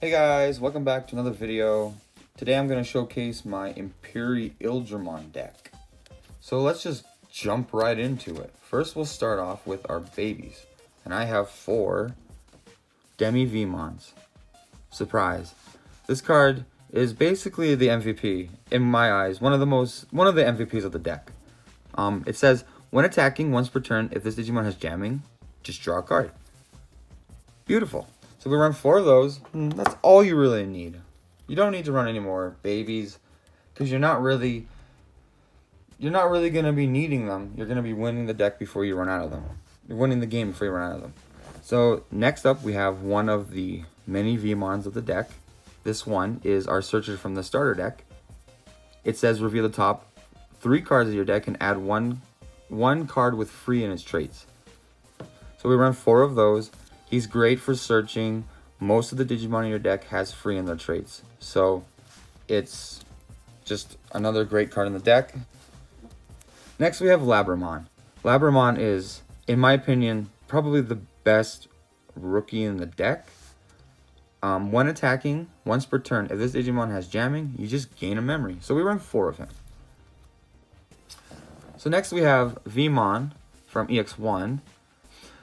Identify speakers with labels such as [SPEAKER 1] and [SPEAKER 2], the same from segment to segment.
[SPEAKER 1] Hey guys, welcome back to another video. Today I'm going to showcase my Imperialdramon deck. So let's just jump right into it. First we'll start off with our babies. And I have 4 Demi-Vmons. Surprise. This card is basically the MVP, in my eyes, one of the MVPs of the deck. It says, when attacking once per turn, if this Digimon has jamming, just draw a card. Beautiful. So we run 4 of those. That's all you really need. You don't need to run any more babies, because you're not really going to be needing them. You're going to be winning the deck before you run out of them. You're winning the game before you run out of them. So next up, we have one of the many Vmons of the deck. This one is our Searcher from the starter deck. It says reveal the top 3 cards of your deck and add one card with free in its traits. So we run 4 of those. He's great for searching. Most of the Digimon in your deck has free in their traits. So it's just another great card in the deck. Next we have Labramon. Labramon is, in my opinion, probably the best rookie in the deck. When attacking, once per turn, if this Digimon has jamming, you just gain a memory. So we run 4 of him. So next we have Vmon from EX1.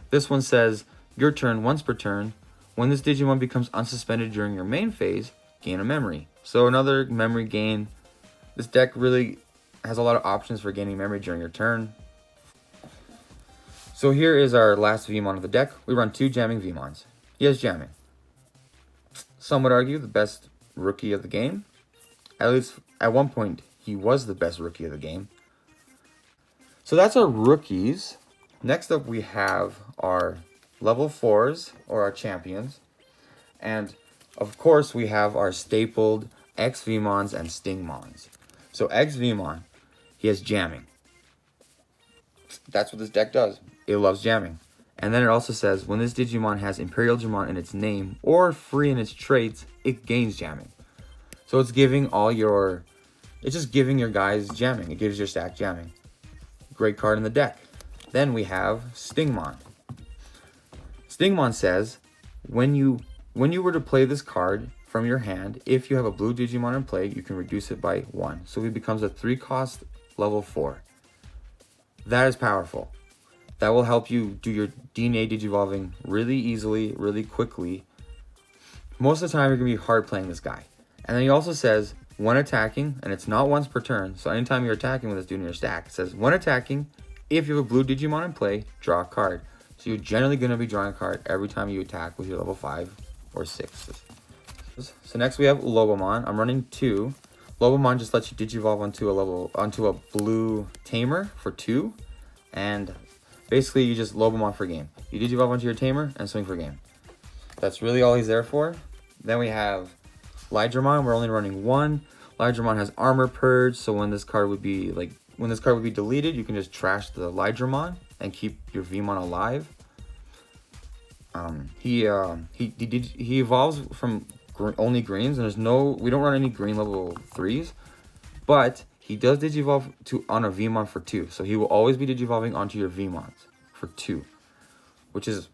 [SPEAKER 1] This one says, your turn once per turn. When this Digimon becomes unsuspended during your main phase, gain a memory. So another memory gain. This deck really has a lot of options for gaining memory during your turn. So here is our last Vmon of the deck. We run 2 jamming Vmons. He has jamming. Some would argue the best rookie of the game. At least at one point, he was the best rookie of the game. So that's our rookies. Next up we have our level 4s, or our champions. And of course we have our stapled X-Vmons and Stingmons. So X-Vmon, he has jamming. That's what this deck does. It loves jamming. And then it also says, when this Digimon has Imperialdramon in its name, or free in its traits, it gains jamming. So it's giving it's just giving your guys jamming. It gives your stack jamming. Great card in the deck. Then we have Stingmon. Stingmon says, when you were to play this card from your hand, if you have a blue Digimon in play, you can reduce it by 1. So it becomes a 3-cost level 4. That is powerful. That will help you do your DNA Digivolving really easily, really quickly. Most of the time, you're going to be hard playing this guy. And then he also says, when attacking, and it's not once per turn, so anytime you're attacking with this dude in your stack, it says, when attacking, if you have a blue Digimon in play, draw a card. So you're generally going to be drawing a card every time you attack with your level 5 or 6. So next we have Lobomon. I'm running 2. Lobomon just lets you Digivolve onto a blue Tamer for 2. And basically you just Lobomon for game. You Digivolve onto your Tamer and swing for game. That's really all he's there for. Then we have Lydramon. We're only running 1. Lydramon has Armor Purge, so when this card would be deleted, you can just trash the Lydramon and keep your Vmon alive. He evolves from only greens, and we don't run any green level 3s, but he does Digivolve on a Vmon for 2, so he will always be Digivolving onto your Vmons for 2, which is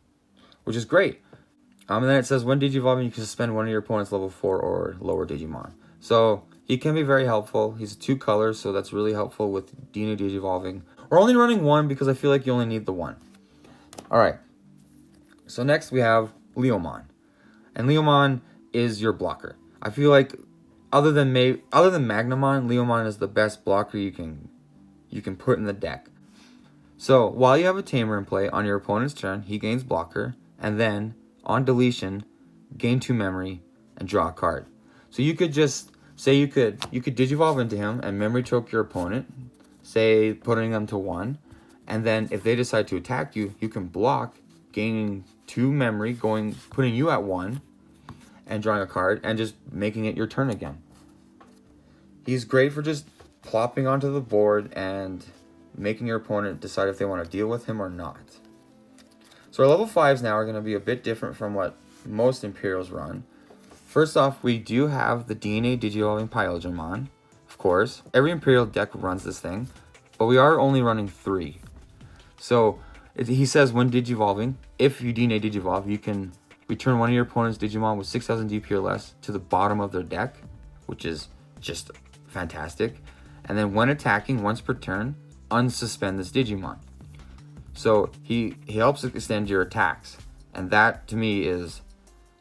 [SPEAKER 1] great. And then it says when Digivolving, you can suspend one of your opponent's level 4 or lower Digimon. So he can be very helpful. He's 2 colors, so that's really helpful with DNA Digivolving. We're only running 1 because I feel like you only need the 1. Alright. So next we have Leomon. And Leomon is your blocker. I feel like other than Magnamon, Leomon is the best blocker you can put in the deck. So while you have a Tamer in play on your opponent's turn, he gains blocker, and then on deletion, gain 2 memory and draw a card. So you could just say you could Digivolve into him and memory choke your opponent, say putting them to 1, and then if they decide to attack you, you can block, gaining 2 memory, putting you at 1, and drawing a card, and just making it your turn again. He's great for just plopping onto the board and making your opponent decide if they want to deal with him or not. So our level 5s now are going to be a bit different from what most Imperials run. First off, we do have the DNA Digivolving Imperialdramon, of course. Every Imperial deck runs this thing, but we are only running 3. So he says when Digivolving, if you DNA Digivolve, you can return one of your opponent's Digimon with 6,000 DP or less to the bottom of their deck, which is just fantastic. And then when attacking once per turn, unsuspend this Digimon. So he helps extend your attacks, and that to me is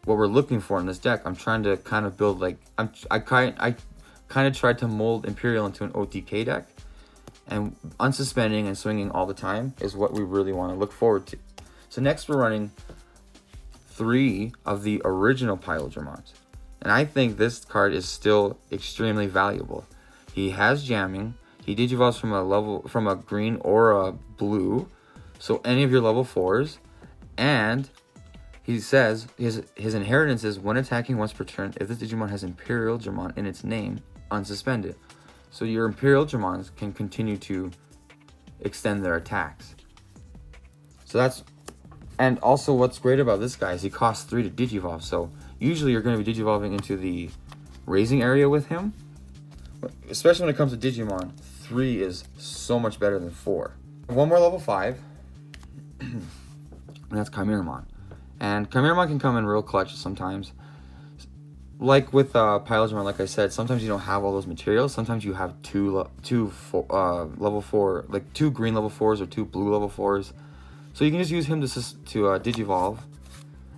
[SPEAKER 1] what we're looking for in this deck. I'm trying to kind of build like I kind of tried to mold Imperial into an OTK deck, and unsuspending and swinging all the time is what we really want to look forward to. So next we're running 3 of the original Imperialdramons, and I think this card is still extremely valuable. He has jamming. He digivolves from a green or a blue, so any of your level 4s, and he says his inheritance is when attacking once per turn, if this Digimon has Imperialdramon in its name, unsuspend it. So your Imperialdramons can continue to extend their attacks. So that's, and also what's great about this guy is he costs 3 to digivolve. So usually you're going to be digivolving into the raising area with him, especially when it comes to Digimon. 3 is so much better than 4. One more level 5, and that's Chimeramon. And Chimeramon can come in real clutch sometimes. Like with Imperialdramon, like I said, sometimes you don't have all those materials. Sometimes you have two level 4, like 2 green level 4s or 2 blue level 4s. So you can just use him to digivolve,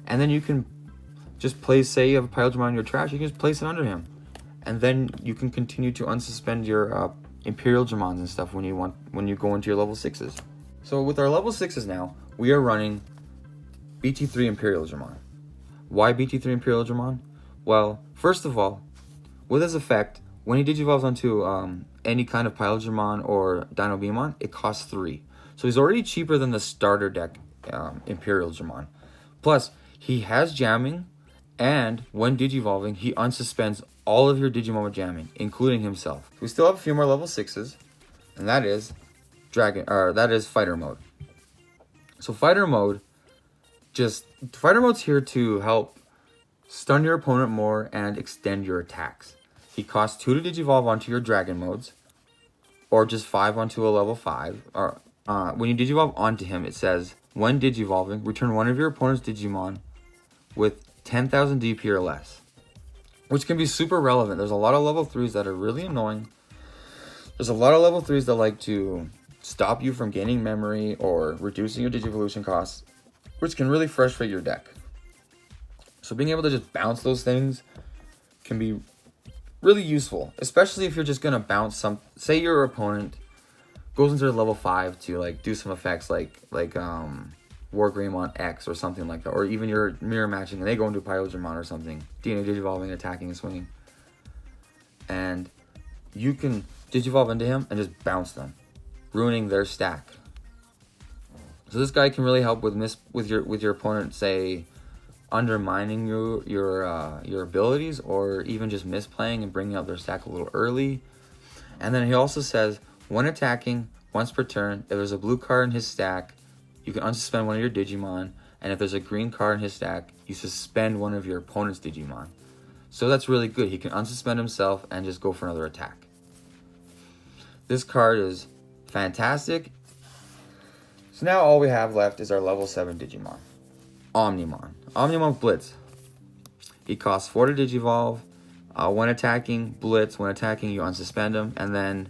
[SPEAKER 1] and then you can just place, say you have a Imperialdramon in your trash, you can just place it under him, and then you can continue to unsuspend your Imperialdramons and stuff when you go into your level 6s. So with our level 6s now, we are running BT3 Imperialdramon. Why BT3 Imperialdramon? Well, first of all, with his effect, when he digivolves onto any kind of Imperialdramon or Dinobemon, it costs 3. So he's already cheaper than the starter deck Imperialdramon. Plus, he has jamming, and when digivolving, he unsuspends all of your Digimon with jamming, including himself. We still have a few more level 6s, and that is Fighter Mode. So Fighter Mode's here to help stun your opponent more and extend your attacks. He costs 2 to digivolve onto your Dragon modes, or just 5 onto a level 5. Or when you digivolve onto him, it says, when digivolving, return one of your opponent's Digimon with 10,000 DP or less, which can be super relevant. There's a lot of level 3s that are really annoying. There's a lot of level 3s that like to stop you from gaining memory or reducing your Digivolution costs, which can really frustrate your deck. So being able to just bounce those things can be really useful, especially if you're just gonna bounce some. Say your opponent goes into level 5 to like do some effects like Wargreymon X or something like that, or even you're mirror matching and they go into Imperialdramon or something, DNA digivolving, attacking, and swinging, and you can digivolve into him and just bounce them, ruining their stack. So this guy can really help with your opponent, say, undermining your abilities, or even just misplaying and bringing out their stack a little early. And then he also says, when attacking once per turn, if there's a blue card in his stack, you can unsuspend one of your Digimon, and if there's a green card in his stack, you suspend one of your opponent's Digimon. So that's really good. He can unsuspend himself and just go for another attack. This card is fantastic. So now all we have left is our level 7 Digimon. Omnimon. Omnimon Blitz. He costs 4 to digivolve. When attacking, Blitz. When attacking, you unsuspend him. And then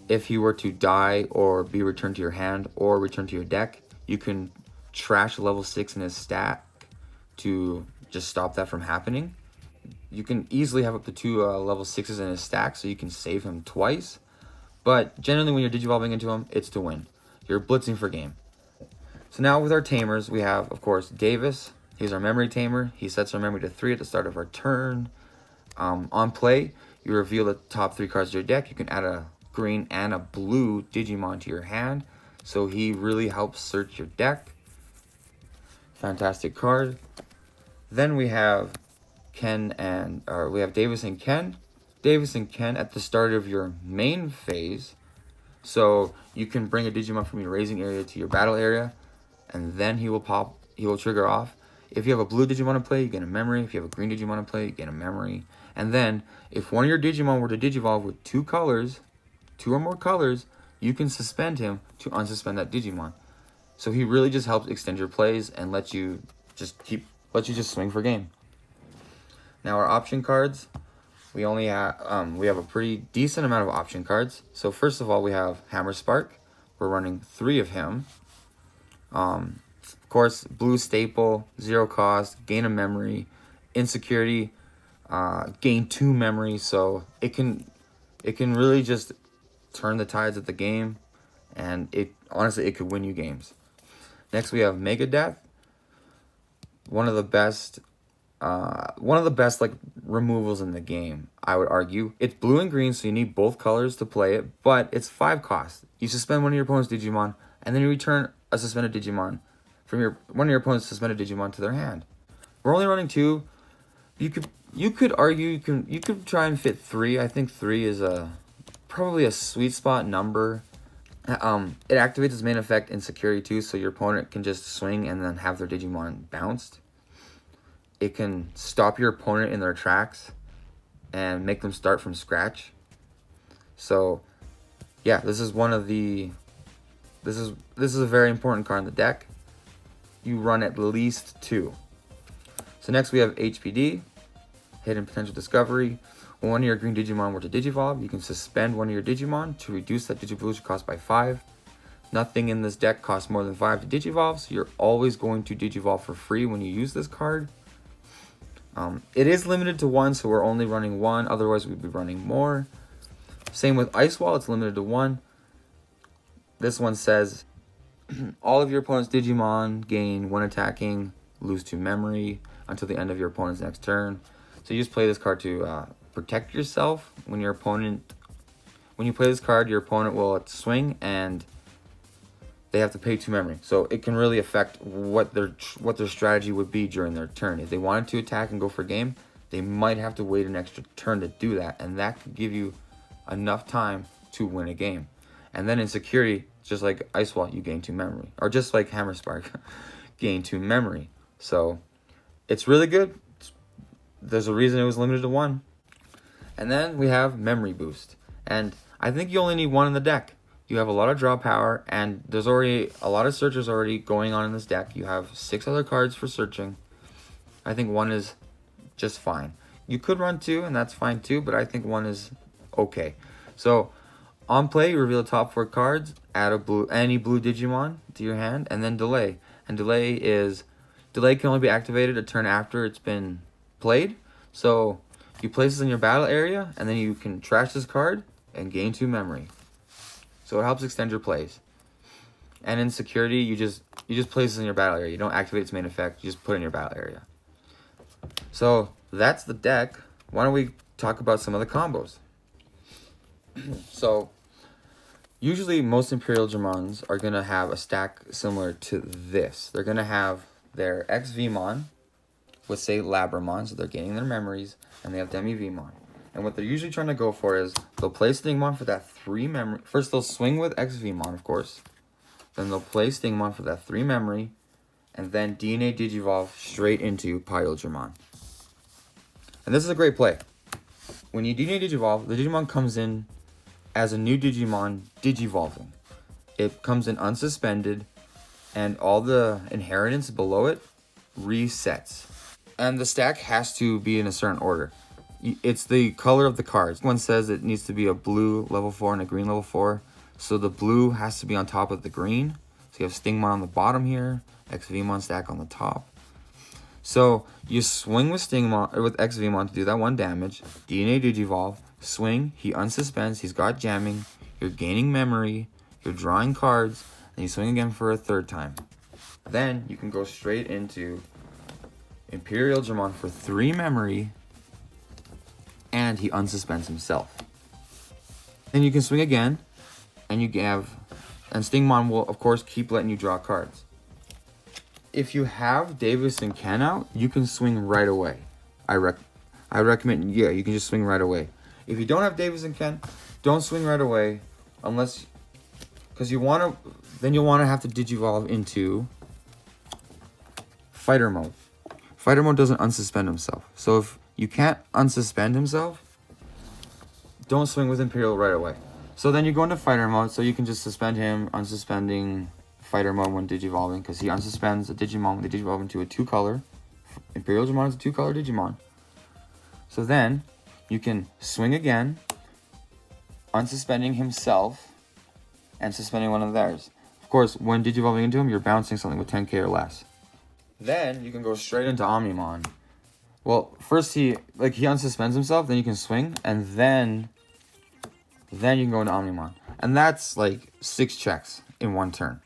[SPEAKER 1] if he were to die or be returned to your hand or returned to your deck, you can trash level 6 in his stack to just stop that from happening. You can easily have up to 2 level 6s in his stack, so you can save him twice. But generally when you're digivolving into him, it's to win. You're blitzing for game. So now with our Tamers, we have, of course, Davis. He's our memory tamer. He sets our memory to 3 at the start of our turn. On play, you reveal the top 3 cards of your deck. You can add a green and a blue Digimon to your hand. So he really helps search your deck. Fantastic card. Then we have Davis and Ken. Davis and Ken at the start of your main phase. So you can bring a Digimon from your raising area to your battle area, and then he will trigger off. If you have a blue Digimon in play, you get a memory. If you have a green Digimon in play, you get a memory. And then if one of your Digimon were to digivolve with 2 or more colors, you can suspend him to unsuspend that Digimon. So he really just helps extend your plays and let you just keep lets you just swing for game. Now our option cards, we only have we have a pretty decent amount of option cards. So first of all, we have Hammer Spark. We're running 3 of him. Of course, blue staple, 0 cost, gain a memory, insecurity, gain 2 memory. So it can really just turn the tides of the game, and it could win you games. Next, we have Mega Death. One of the best like removals in the game, I would argue. It's blue and green, so you need both colors to play it, but it's 5 cost. You suspend one of your opponent's Digimon, and then you return a suspended Digimon from one of your opponent's suspended Digimon to their hand. We're only running 2. You could argue you could try and fit 3. I think 3 is probably a sweet spot number. It activates its main effect in security too, so your opponent can just swing and then have their Digimon bounced. It can stop your opponent in their tracks and make them start from scratch. So yeah, this is a very important card in the deck. You run at least 2. So next we have HPD, Hidden Potential Discovery. When one of your green Digimon were to Digivolve, you can suspend one of your Digimon to reduce that Digivolution cost by 5. Nothing in this deck costs more than 5 to Digivolve, so you're always going to Digivolve for free when you use this card. It is limited to 1, so we're only running 1, otherwise we'd be running more. Same with Ice Wall, it's limited to 1. This one says, all of your opponent's Digimon gain 1 attacking, lose 2 memory until the end of your opponent's next turn. So you just play this card to protect yourself. When you play this card, your opponent will swing and they have to pay 2 memory. So it can really affect what their strategy would be during their turn. If they wanted to attack and go for game, they might have to wait an extra turn to do that, and that could give you enough time to win a game. And then in security, just like Ice Wall, you gain 2 memory, or just like Hammer Spark, gain 2 memory. So it's really good. There's a reason it was limited to 1. And then we have Memory Boost, and I think you only need 1 in the deck. You have a lot of draw power, and there's already a lot of searches already going on in this deck. You have 6 other cards for searching. I think 1 is just fine. You could run 2, and that's fine too, but I think 1 is okay. So on play, you reveal the top 4 cards, add any blue Digimon to your hand, and then delay. And delay can only be activated a turn after it's been played. So you place this in your battle area, and then you can trash this card and gain 2 memory. So it helps extend your plays. And in security, you just place this in your battle area. You don't activate its main effect. You just put it in your battle area. So that's the deck. Why don't we talk about some of the combos? So usually most Imperialdramons are going to have a stack similar to this. They're going to have their X-Vmon with, say, Labramon, so they're gaining their memories, and they have Demi-Vmon. And what they're usually trying to go for is they'll play Stingmon for that 3 memory. First, they'll swing with X-Vmon, of course. Then they'll play Stingmon for that 3 memory, and then DNA Digivolve straight into Imperialdramon. And this is a great play. When you DNA Digivolve, the Digimon comes in as a new Digimon Digivolving. It comes in unsuspended, and all the inheritance below it resets. And the stack has to be in a certain order. It's the color of the cards. One says it needs to be a blue level 4 and a green level 4. So the blue has to be on top of the green. So you have Stingmon on the bottom here, X-Vmon stack on the top. So you swing with Stingmon or with X-Vmon to do that 1 damage. DNA Digivolve, swing, he unsuspends, he's got jamming, you're gaining memory, you're drawing cards, and you swing again for a 3rd time. Then you can go straight into Imperialdramon for 3 memory, and he unsuspends himself. Then you can swing again, and Stingmon will of course keep letting you draw cards. If you have Davis and Ken out, you can swing right away. I recommend, yeah, you can just swing right away. If you don't have Davis and Ken, don't swing right away, because you'll want to have to Digivolve into Fighter Mode. Fighter Mode doesn't unsuspend himself. So if you can't unsuspend himself, don't swing with Imperial right away. So then you go into Fighter Mode, so you can just suspend him, unsuspending Fighter Mode when Digivolving, because he unsuspends a Digimon when they Digivolve into a 2-color Imperialdramon is a 2-color Digimon. So then you can swing again, unsuspending himself and suspending one of theirs. Of course, when digivolving into him, you're bouncing something with 10k or less. Then you can go straight into Omnimon. Well, first he unsuspends himself, then you can swing, and then you can go into Omnimon. And that's like 6 checks in one turn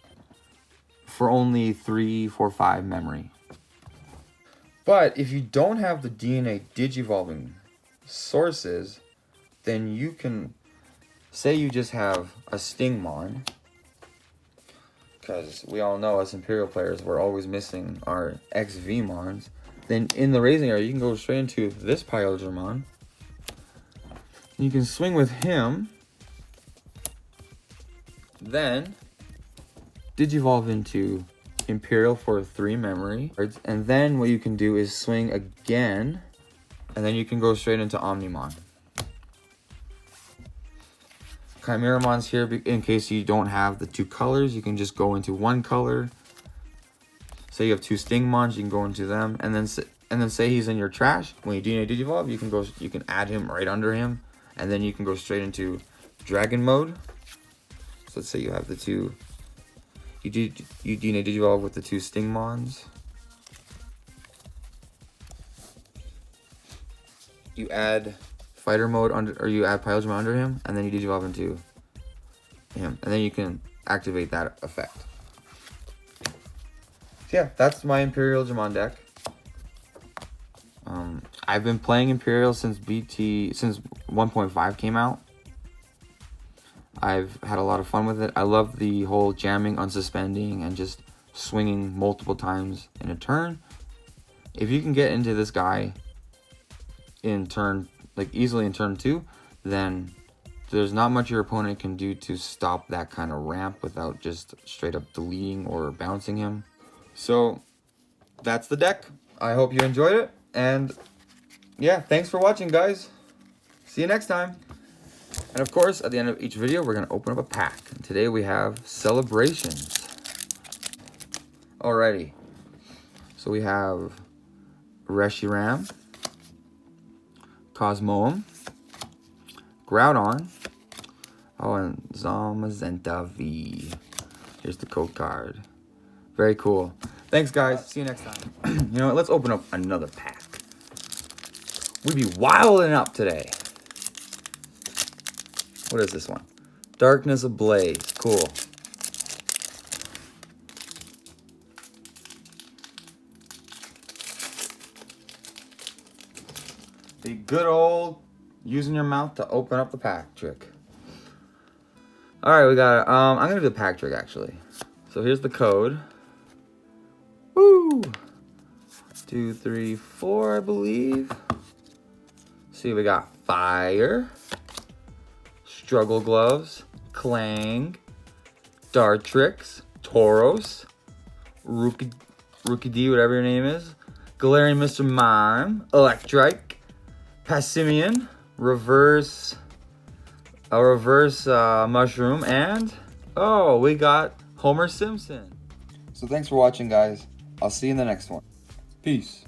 [SPEAKER 1] for only 3, 4, 5 memory. But if you don't have the DNA digivolving sources, then you can say you just have a Stingmon, because we all know as Imperial players we're always missing our XVmons. Then in the raising area you can go straight into this Imperialdramon. You can swing with him, then digivolve into Imperial for 3 memory, and then what you can do is swing again, and then you can go straight into Omnimon. Chimeramon's here in case you don't have the 2 colors. You can just go into 1 color. Say you have 2 Stingmons, you can go into them, and then say he's in your trash. When you DNA Digivolve, you can add him right under him, and then you can go straight into Dragon mode. So let's say you have the 2. You DNA Digivolve with the 2 Stingmons. You add Fighter mode under, or you add Imperialdramon under him, and then you Digivolve into him, and then you can activate that effect. So yeah, that's my Imperialdramon deck. I've been playing Imperial since 1.5 came out. I've had a lot of fun with it. I love the whole jamming, unsuspending, and just swinging multiple times in a turn. If you can get into this guy in turn, like easily in turn 2, then there's not much your opponent can do to stop that kind of ramp without just straight up deleting or bouncing him. So that's the deck. I hope you enjoyed it, and yeah, thanks for watching, guys. See you next time. And of course, at the end of each video, we're going to open up a pack. And today we have Celebrations. Alrighty. So we have Reshiram, Cosmoem, Groudon, and Zamazenta V. Here's the code card. Very cool. Thanks, guys. See you next time. You know what? Let's open up another pack. We be wilding up today. What is this one? Darkness Ablaze. Cool. The good old using your mouth to open up the pack trick. Alright, we got I'm gonna do the pack trick actually. So here's the code. Woo! 2, 3, 4, I believe. See, we got Fire, Struggle Gloves, Clang, Dartrix, Tauros, Rookie D, whatever your name is, Galarian Mr. Mime, Electrike, Passimian, Reverse Mushroom, and oh, we got Homer Simpson. So thanks for watching, guys. I'll see you in the next one. Peace.